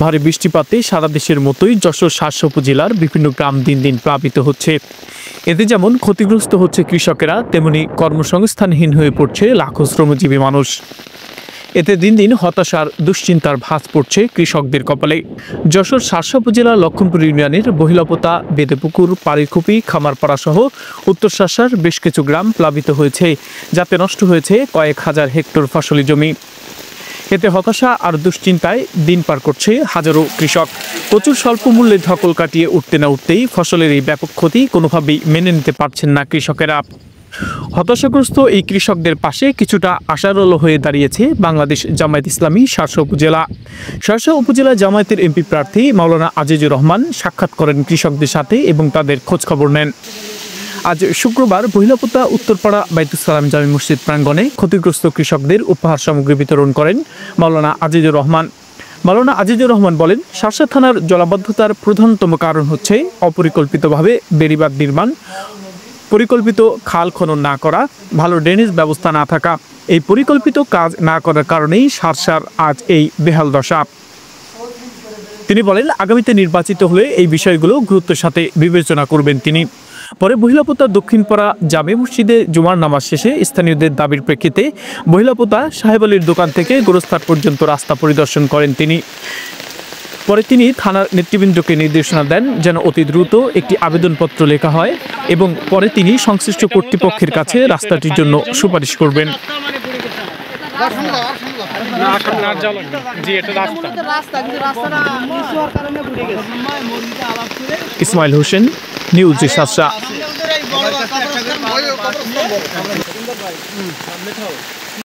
ভারী বৃষ্টিপাতে সারা দেশের মতোই যশোর শার্শা উপজেলার বিভিন্ন গ্রাম দিন দিন প্লাবিত হচ্ছে। এতে যেমন ক্ষতিগ্রস্ত হচ্ছে কৃষকেরা, তেমনি কর্মসংস্থানহীন হয়ে পড়ছে লাখো শ্রমজীবী মানুষ। এতে দিন দিন হতাশার দুশ্চিন্তার ভাঁজ পড়ছে কৃষকদের কপালে। যশোর শার্শা উপজেলার লক্ষণপুর ইউনিয়নের বহিলাপোতা, বেদেপুকুর, পাড়িকুপি, খামারপাড়া সহ উত্তর শার্শার বেশ কিছু গ্রাম প্লাবিত হয়েছে, যাতে নষ্ট হয়েছে কয়েক হাজার হেক্টর ফসলি জমি। এতে হতাশা আর দুশ্চিন্তায় দিন পার করছে হাজারো কৃষক। প্রচুর স্বল্প মূল্যে ধকল কাটিয়ে উঠতে না উঠতেই ফসলের এই ব্যাপক ক্ষতি কোনোভাবেই মেনে নিতে পারছেন না কৃষকেরা। হতাশাগ্রস্ত এই কৃষকদের পাশে কিছুটা আশার আলো হয়ে দাঁড়িয়েছে বাংলাদেশ জামায়াত ইসলামী শার্শা উপজেলা। শার্শা উপজেলা জামায়াতের এমপি প্রার্থী মাওলানা আজিজুর রহমান সাক্ষাৎ করেন কৃষকদের সাথে এবং তাদের খোঁজখবর নেন। আজ শুক্রবার বহিলাপোতা উত্তরপাড়া বাইতুস সালাম জামে মসজিদ প্রাঙ্গণে ক্ষতিগ্রস্ত কৃষকদের উপহার সামগ্রী বিতরণ করেন মাওলানা আজিজুর রহমান। মাওলানা আজিজুর রহমান বলেন, শার্শা থানার জলাবদ্ধতার প্রধানতম কারণ হচ্ছে অপরিকল্পিতভাবে বেড়িবাঁধ নির্মাণ, পরিকল্পিত খাল খনন না করা, ভালো ড্রেনেজ ব্যবস্থা না থাকা। এই পরিকল্পিত কাজ না করার কারণেই শার্শার আজ এই বেহাল দশা। তিনি বলেন, আগামীতে নির্বাচিত হলে এই বিষয়গুলো গুরুত্বের সাথে বিবেচনা করবেন তিনি। পরে বহিলাপোতা দক্ষিণপাড়া জামে মসজিদে জুমার নামাজ শেষে স্থানীয়দের দাবির প্রেক্ষিতে বহিলাপোতা সাহেব আলীর দোকান থেকে গোরস্থান পর্যন্ত রাস্তা পরিদর্শন করেন তিনি। পরে তিনি থানার নেতৃবৃন্দকে নির্দেশনা দেন যেন অতি দ্রুত একটি আবেদনপত্র লেখা হয় এবং পরে তিনি সংশ্লিষ্ট কর্তৃপক্ষের কাছে রাস্তাটির জন্য সুপারিশ করবেন। ইসমাইল হোসেন, নিউজ শার্শা।